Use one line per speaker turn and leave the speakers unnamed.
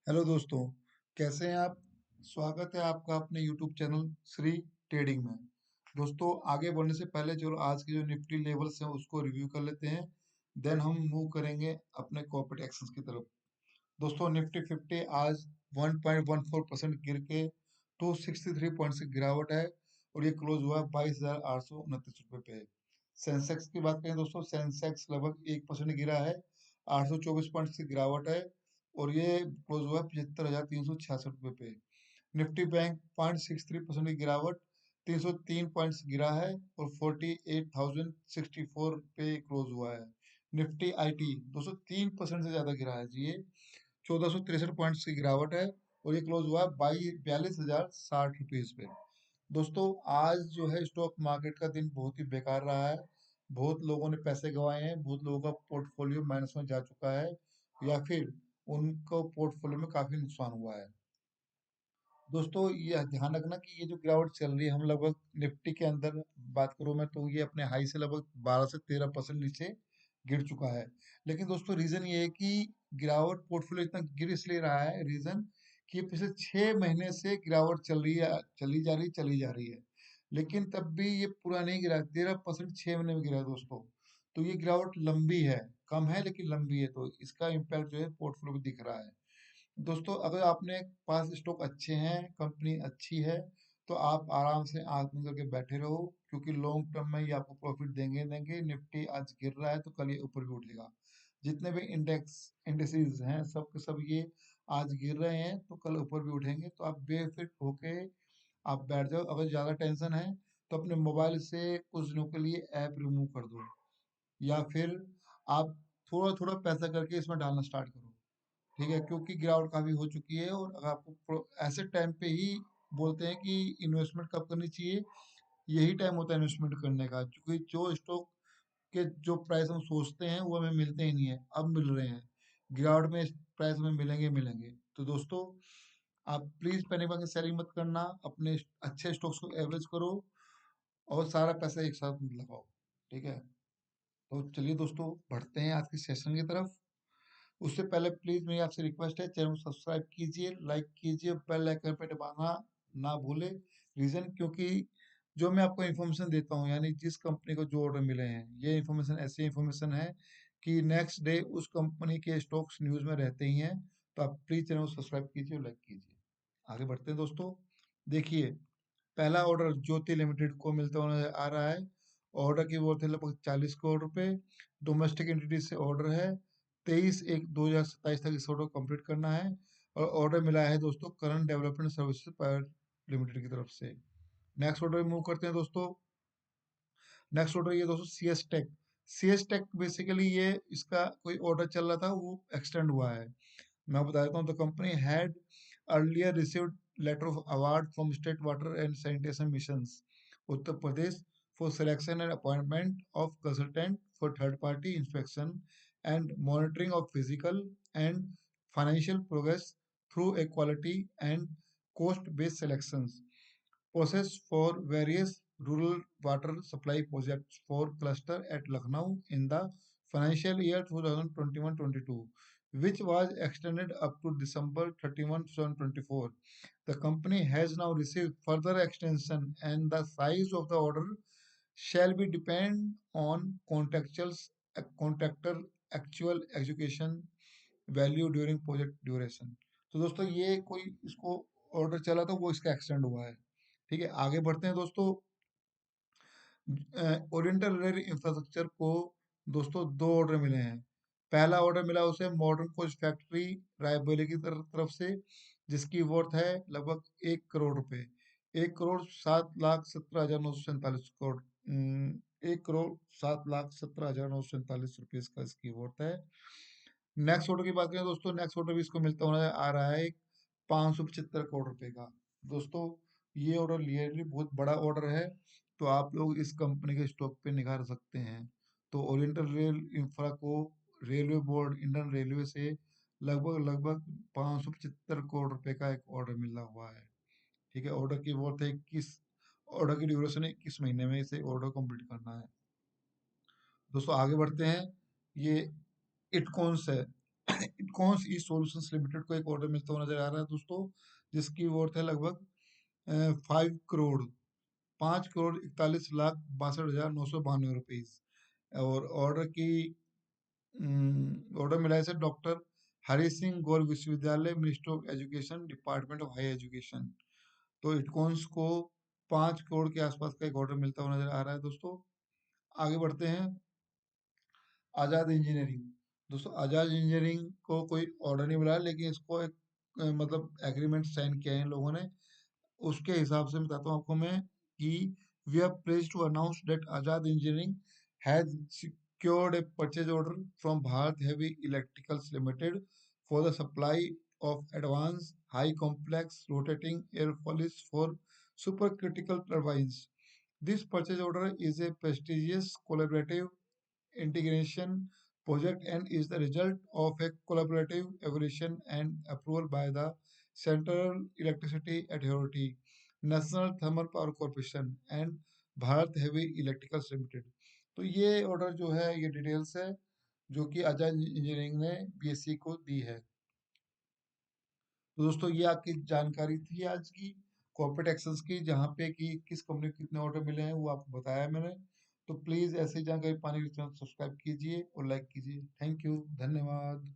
Hello दोस्तों, कैसे हैं आप? स्वागत है आपका अपने यूट्यूब चैनल श्री ट्रेडिंग में। दोस्तों, आगे बढ़ने से पहले जो आज के जो निफ्टी लेवल्स हैं उसको रिव्यू कर लेते हैं। देन हम मूव करेंगे अपने कॉर्पोरेट एक्शंस की तरफ। दोस्तों, निफ्टी 50 आज 1.14% गिर के 263 पॉइंट्स की गिरावट है और ये क्लोज हुआ 22,829 रुपये पे। सेंसेक्स की बात करें दोस्तों, सेंसेक्स लगभग 1% गिरा है, 824 पॉइंट्स की गिरावट है और ये क्लोज हुआ 75,366 रुपये पे। निफ्टी बैंक 0.63% की गिरावट, 303 पॉइंट्स गिरा है और 48,064 पे क्लोज हुआ है। निफ्टी आईटी 203% से ज्यादा गिरा है जी, ये 1463 पॉइंट्स की गिरावट है और ये क्लोज हुआ है 42,060 रुपीज पे। दोस्तों, आज जो है स्टॉक मार्केट का दिन बहुत ही बेकार रहा है। बहुत लोगों ने पैसे गंवाए हैं, बहुत लोगों का पोर्टफोलियो माइनस में जा चुका है या फिर उनको पोर्टफोलियो में काफी नुकसान हुआ है। दोस्तों, ये ध्यान रखना कि ये जो गिरावट चल रही है, हम लगभग निफ्टी के अंदर बात करूं मैं तो ये अपने हाई से लगभग 12 से 13% नीचे गिर चुका है। लेकिन दोस्तों, रीजन ये है कि गिरावट पोर्टफोलियो इतना गिर इसलिए रहा है, रीजन कि ये पिछले 6 महीने से गिरावट चल रही है, चली जा रही है। लेकिन तब भी ये पूरा नहीं गिरा, 13% 6 महीने में गिरा है दोस्तों। तो ये गिरावट लंबी है, कम है लेकिन लंबी है, तो इसका इम्पैक्ट जो है पोर्टफोलियो में दिख रहा है। दोस्तों, अगर आपने पास स्टॉक अच्छे हैं, कंपनी अच्छी है, तो आप आराम से आंख बंद करके बैठे रहो, क्योंकि लॉन्ग टर्म में ये आपको प्रॉफिट देंगे देंगे। निफ्टी आज गिर रहा है तो कल ये ऊपर भी उठेगा। जितने भी इंडेक्सेस हैं, सब के सब ये आज गिर रहे हैं तो कल ऊपर भी उठेंगे, तो आप बेफिक्र होके आप बैठ जाओ। अगर ज्यादा टेंशन है तो अपने मोबाइल से कुछ दिनों के लिए ऐप रिमूव कर दो, या फिर आप थोड़ा थोड़ा पैसा करके इसमें डालना स्टार्ट करो। ठीक है, क्योंकि गिरावट काफी हो चुकी है और अगर आपको ऐसे टाइम पे ही बोलते हैं कि इन्वेस्टमेंट कब करनी चाहिए, यही टाइम होता है इन्वेस्टमेंट करने का, क्योंकि जो स्टॉक के जो प्राइस हम सोचते हैं वो हमें मिलते ही नहीं है, अब मिल रहे हैं। गिरावट में प्राइस हमें मिलेंगे मिलेंगे। तो दोस्तों, आप प्लीज पैनिक करके सेलिंग मत करना, अपने अच्छे स्टॉक्स को एवरेज करो और सारा पैसा एक साथ मत लगाओ। ठीक है, तो चलिए दोस्तों, बढ़ते हैं आज के सेशन की तरफ। उससे पहले प्लीज मेरी आपसे रिक्वेस्ट है, चैनल को सब्सक्राइब कीजिए, लाइक कीजिए, बेल आइकन पे दबाना ना भूले। रीजन, क्योंकि जो मैं आपको इन्फॉर्मेशन देता हूँ, यानी जिस कंपनी को जो ऑर्डर मिले हैं, ये इन्फॉर्मेशन ऐसी इन्फॉर्मेशन है कि नेक्स्ट डे उस कंपनी के स्टॉक्स न्यूज में रहते ही हैं। तो आप प्लीज चैनल को सब्सक्राइब कीजिए और लाइक कीजिए। आगे बढ़ते हैं दोस्तों। देखिए, पहला ऑर्डर ज्योति लिमिटेड को मिलता हुआ नजर आ रहा है। ऑर्डर की वर्थ है लगभग 40 करोड़ रुपए। डोमेस्टिक एंटिटी से ऑर्डर है, 23/1/2027 तक इस ऑर्डर कंप्लीट करना है। और ऑर्डर मिला है दोस्तों current development services private limited की तरफ से। नेक्स्ट ऑर्डर मूव करते हैं दोस्तों। नेक्स्ट ऑर्डर ये दोस्तों C S tech. C S tech basically ये इसका कोई ऑर्डर चल रहा था, वो एक्सटेंड हुआ है। मैं बता देता हूँ, the company had earlier received letter of award from state water and sanitation missions Uttar Pradesh for selection and appointment of consultant for third party inspection and monitoring of physical and financial progress through a quality and cost based selections process for various rural water supply projects for cluster at Lucknow in the financial year 2021-22, which was extended up to December 31, 2024. The company has now received further extension, and the size of the order shall be depend on contractor actual execution value during project duration। तो दोस्तों, ये कोई इसको order चला था, वो इसका extend हुआ है। ठीक है, आगे बढ़ते हैं दोस्तों। ओरिएंटल रेल इंफ्रास्ट्रक्चर को दोस्तों दो ऑर्डर मिले हैं। पहला ऑर्डर मिला उसे मॉडर्न कोच फैक्ट्री रायबरेली की तरफ से, जिसकी वर्थ है लगभग 1 करोड़ रुपए। 1,07,17,947 करोड़, 1,07,17,947 रुपये का इसकी वर्थ है। नेक्स्ट ऑर्डर की बात करें दोस्तों, नेक्स्ट ऑर्डर भी इसको मिलता हुआ आ रहा है 575 करोड़ रुपए का। दोस्तों, ये ऑर्डर क्लियरली बहुत बड़ा ऑर्डर है, तो आप लोग इस कंपनी के स्टॉक पे निगाह रख सकते हैं। तो ओरिएंटल रेल इंफ्रा को रेलवे बोर्ड इंडियन रेलवे से लगभग लगभग 575 करोड़ रुपए का एक ऑर्डर मिला हुआ है। ठीक है, ऑर्डर की वर्थ है 21, ऑर्डर की ड्यूरेशन है 21 महीने में इसे ऑर्डर कंप्लीट करना है। दोस्तों, आगे बढ़ते हैं। ये इटकॉन्स है। इटकॉन्स ई सॉल्यूशंस लिमिटेड को एक ऑर्डर मिलता हुआ नजर आ रहा है दोस्तों, जिसकी वर्थ है लगभग 5 करोड़, 5 करोड़ 41 लाख 62 हजार 992 रुपीज। और ऑर्डर मिला है इसे डॉक्टर हरि सिंह गौर विश्वविद्यालय, ministry of education, department of high education. तो इटकॉन्स को 5 करोड़ के आसपास का एक ऑर्डर मिलता हुआ नजर आ रहा है दोस्तों। आगे बढ़ते हैं। आजाद इंजीनियरिंग। दोस्तों आजाद इंजीनियरिंग को कोई ऑर्डर नहीं मिला है, लेकिन इसको एक मतलब एग्रीमेंट साइन किया है इन लोगों ने। उसके हिसाब से बताता हूँ आपको मैं कि we are placed to announce that Azad engineering has secured a purchase order from Bharat Heavy Electricals Limited for the supply of advanced high complex rotating airfoils for supercritical turbines. This purchase order is a prestigious collaborative integration project and is the result of a collaborative evaluation and approval by the Central Electricity Authority, National Thermal Power Corporation and Bharat heavy electricals limited. तो ये order जो है, ये details है जो कि आजाद engineering ने BSc को दी है। तो दोस्तों ये आपकी जानकारी थी आज की कॉर्पोरेट एक्शंस की, जहाँ पे कि किस कंपनी को कितने ऑर्डर मिले हैं वो आपको बताया मैंने। तो प्लीज ऐसी जानकारी पाने के लिए चैनल सब्सक्राइब कीजिए और लाइक कीजिए। थैंक यू, धन्यवाद।